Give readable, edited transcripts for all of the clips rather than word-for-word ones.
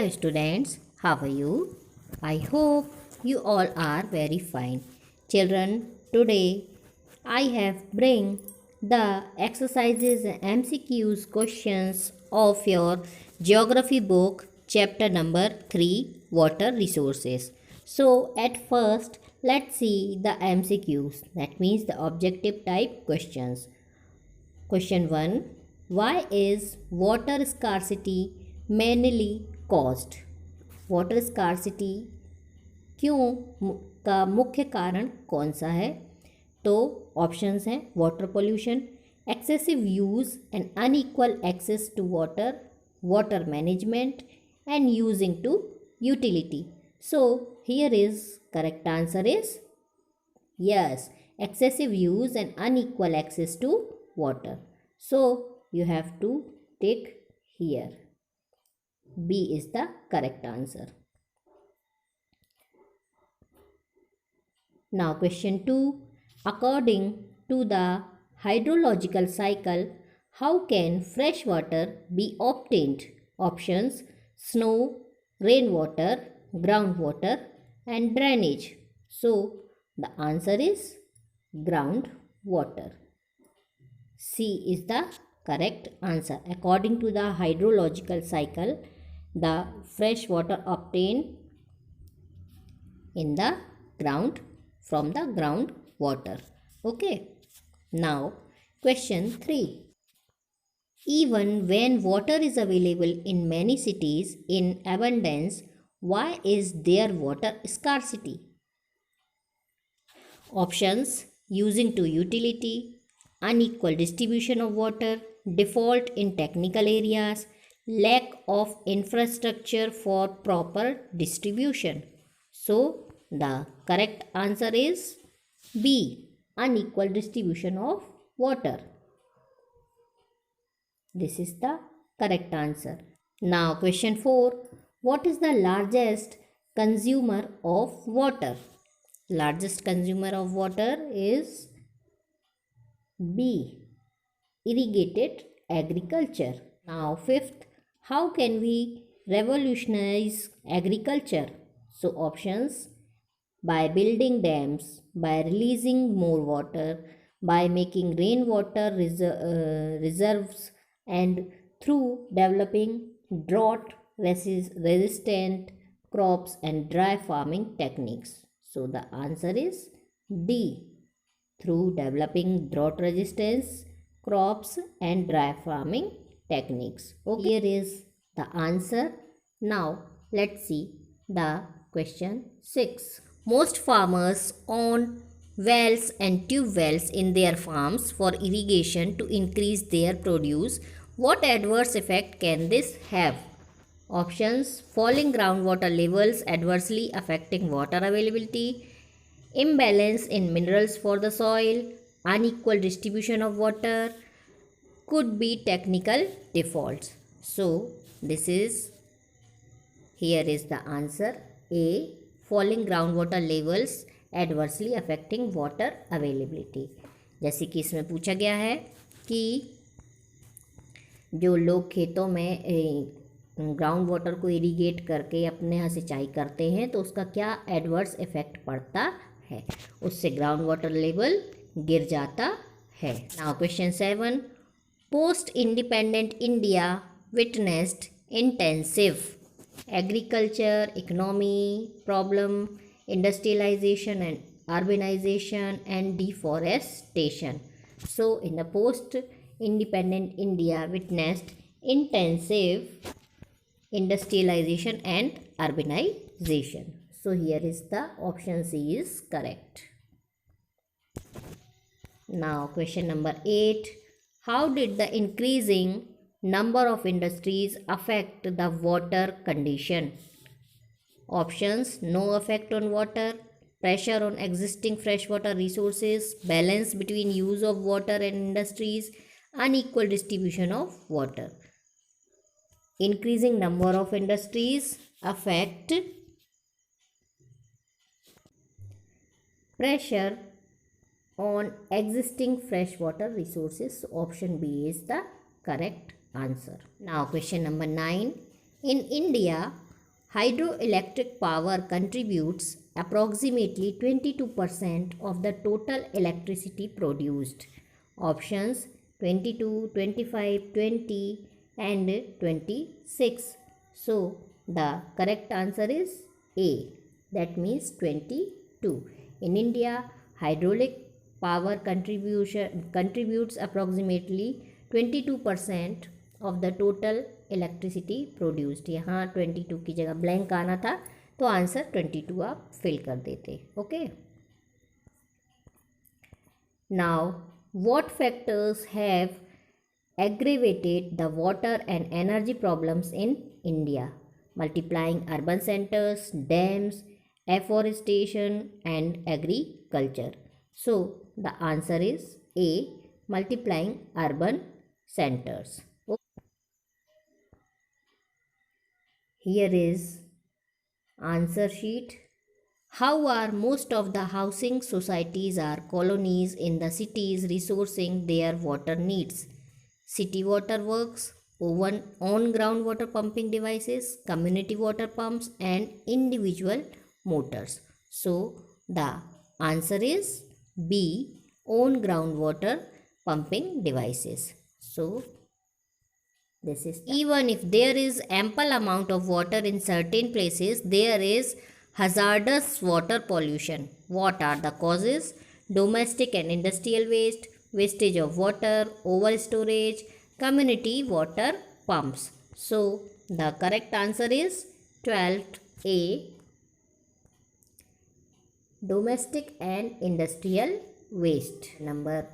Hello students, how are you? I hope you all are very fine. Children, today I have bring the exercises and MCQs questions of your geography book chapter number 3 water resources. So at first let's see the MCQs, that means the objective type questions. Question 1. Why is water scarcity mainly caused? Water scarcity क्यों का मुख्य कारण कौन सा है? तो options हैं water pollution, excessive use and unequal access to water, water management and using to utility. So here is correct answer is yes, excessive use and unequal access to water. So you have to take here. B is the correct answer. Now question 2. According to the hydrological cycle, how can fresh water be obtained? Options: snow, rainwater, groundwater and drainage. So the answer is groundwater. C is the correct answer. According to the hydrological cycle, the fresh water obtained in the ground from the groundwater. Okay. Now question 3. Even when water is available in many cities in abundance, why is there water scarcity? Options: using to utility, unequal distribution of water, default in technical areas, lack of infrastructure for proper distribution. So the correct answer is B, unequal distribution of water. This is the correct answer. Now question 4. What is the largest consumer of water? Largest consumer of water is B, irrigated agriculture. Now fifth, how can we revolutionize agriculture? So options: by building dams, by releasing more water, by making rainwater reserves, and through developing drought resistant crops and dry farming techniques. So the answer is D, through developing drought resistance crops and dry farming techniques. Okay, here is the answer. Now let's see the question 6. Most farmers own wells and tube wells in their farms for irrigation to increase their produce. What adverse effect can this have? Options: falling groundwater levels adversely affecting water availability, imbalance in minerals for the soil, unequal distribution of water, could be technical defaults. So this is, here is the answer A, falling groundwater levels adversely affecting water availability. जैसे कि इसमें पूछा गया है कि जो लोग खेतों में ग्राउंड वाटर को इरिगेट करके अपने यहाँ सिंचाई करते हैं तो उसका क्या एडवर्स इफेक्ट पड़ता है, उससे ग्राउंड वाटर लेवल गिर जाता है. Now question 7. Post independent India witnessed intensive agriculture economy problem, industrialisation and urbanisation and deforestation. So in the post independent India witnessed intensive industrialization and urbanization. So here is the option C is correct. Now question number 8. How did the increasing number of industries affect the water condition? Options: no effect on water, pressure on existing freshwater resources, balance between use of water and industries, unequal distribution of water. Increasing number of industries affect pressure on existing freshwater resources. Option B is the correct answer. Now question number 9. In India, Hydroelectric power contributes approximately 22% of the total electricity produced. Options 22, 25, 20 and 26. So the correct answer is A. That means 22. In India, hydraulic power contributes approximately 22% of the total electricity produced. यहाँ 22 की जगह blank आना था तो answer 22 आप fill कर देते. Okay. Now what factors have aggravated the water and energy problems in India? Multiplying urban centers, dams, afforestation and agriculture. So the answer is A. Multiplying urban centers. Here is answer sheet. How are most of the housing societies or colonies in the cities resourcing their water needs? City water works, on-ground water pumping devices, community water pumps and individual motors. So the answer is B. On-ground water pumping devices. So this is even if there is ample amount of water in certain places, there is hazardous water pollution. What are the causes? Domestic and industrial waste, wastage of water, over storage, community water pumps. So the correct answer is 12th A. Domestic and industrial waste. Number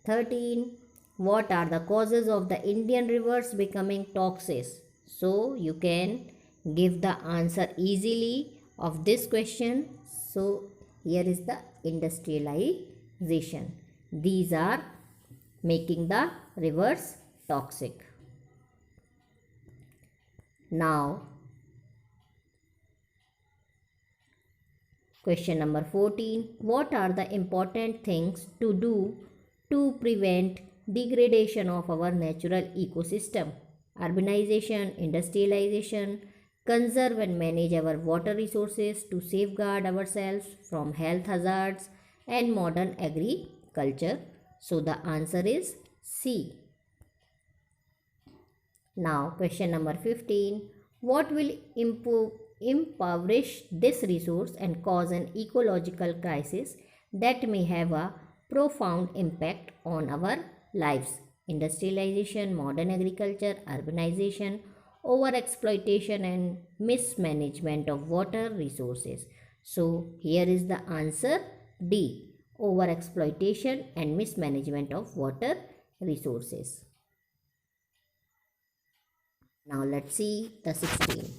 13. What are the causes of the Indian rivers becoming toxic? So you can give the answer easily of this question. So here is the industrialization. These are making the rivers toxic. Now question number 14. What are the important things to do to prevent degradation of our natural ecosystem? Urbanization, industrialization, conserve and manage our water resources to safeguard ourselves from health hazards, and modern agriculture. So the answer is C. Now question number 15. What will impoverish this resource and cause an ecological crisis that may have a profound impact on our lives? Industrialization, modern agriculture, urbanization, overexploitation and mismanagement of water resources. So here is the answer D. Overexploitation and mismanagement of water resources. Now let's see the 16.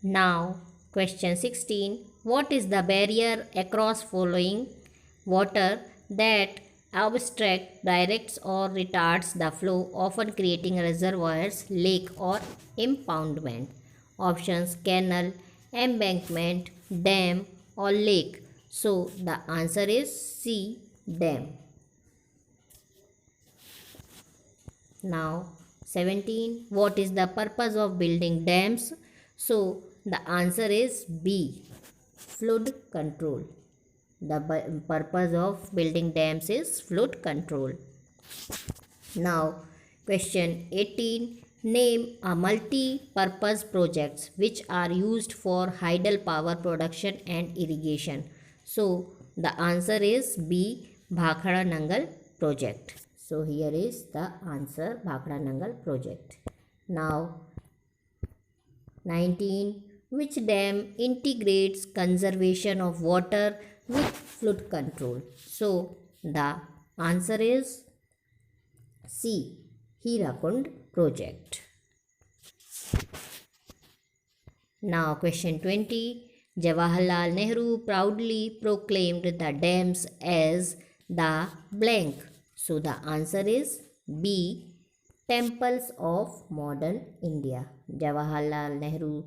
Now question 16. What is the barrier across flowing water that obstructs, directs or retards the flow, often creating reservoirs, lake or impoundment? Options: canal, embankment, dam or lake. So the answer is C. Dam. Now 17. What is the purpose of building dams? So the answer is B. Flood control. The purpose of building dams is flood control. Now question 18. Name a multi-purpose projects which are used for hydel power production and irrigation. So the answer is B. Bhakhara Nangal project. So here is the answer, Bhakhara Nangal project. Now 19. Which dam integrates conservation of water with flood control? So the answer is C. Hirakund project. Now question 20. Jawaharlal Nehru proudly proclaimed the dams as the blank. So the answer is B. Temples of modern India. Jawaharlal Nehru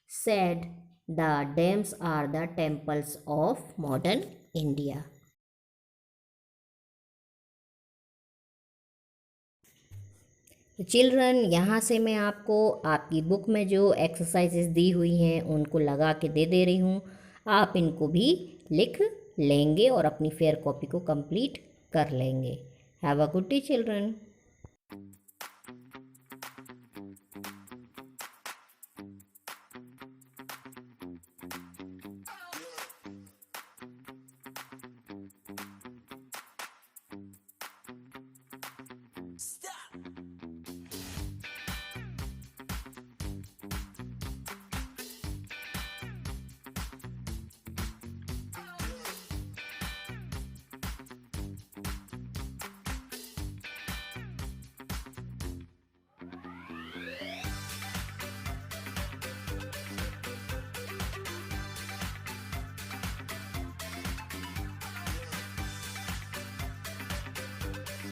said the dams are the temples of modern India. तो children, यहाँ से मैं आपको आपकी book में जो exercises दी हुई हैं उनको लगा के दे रही हूँ। आप इनको भी लिख लेंगे और अपनी फेयर कॉपी को कंप्लीट कर लेंगे। Have a good day children.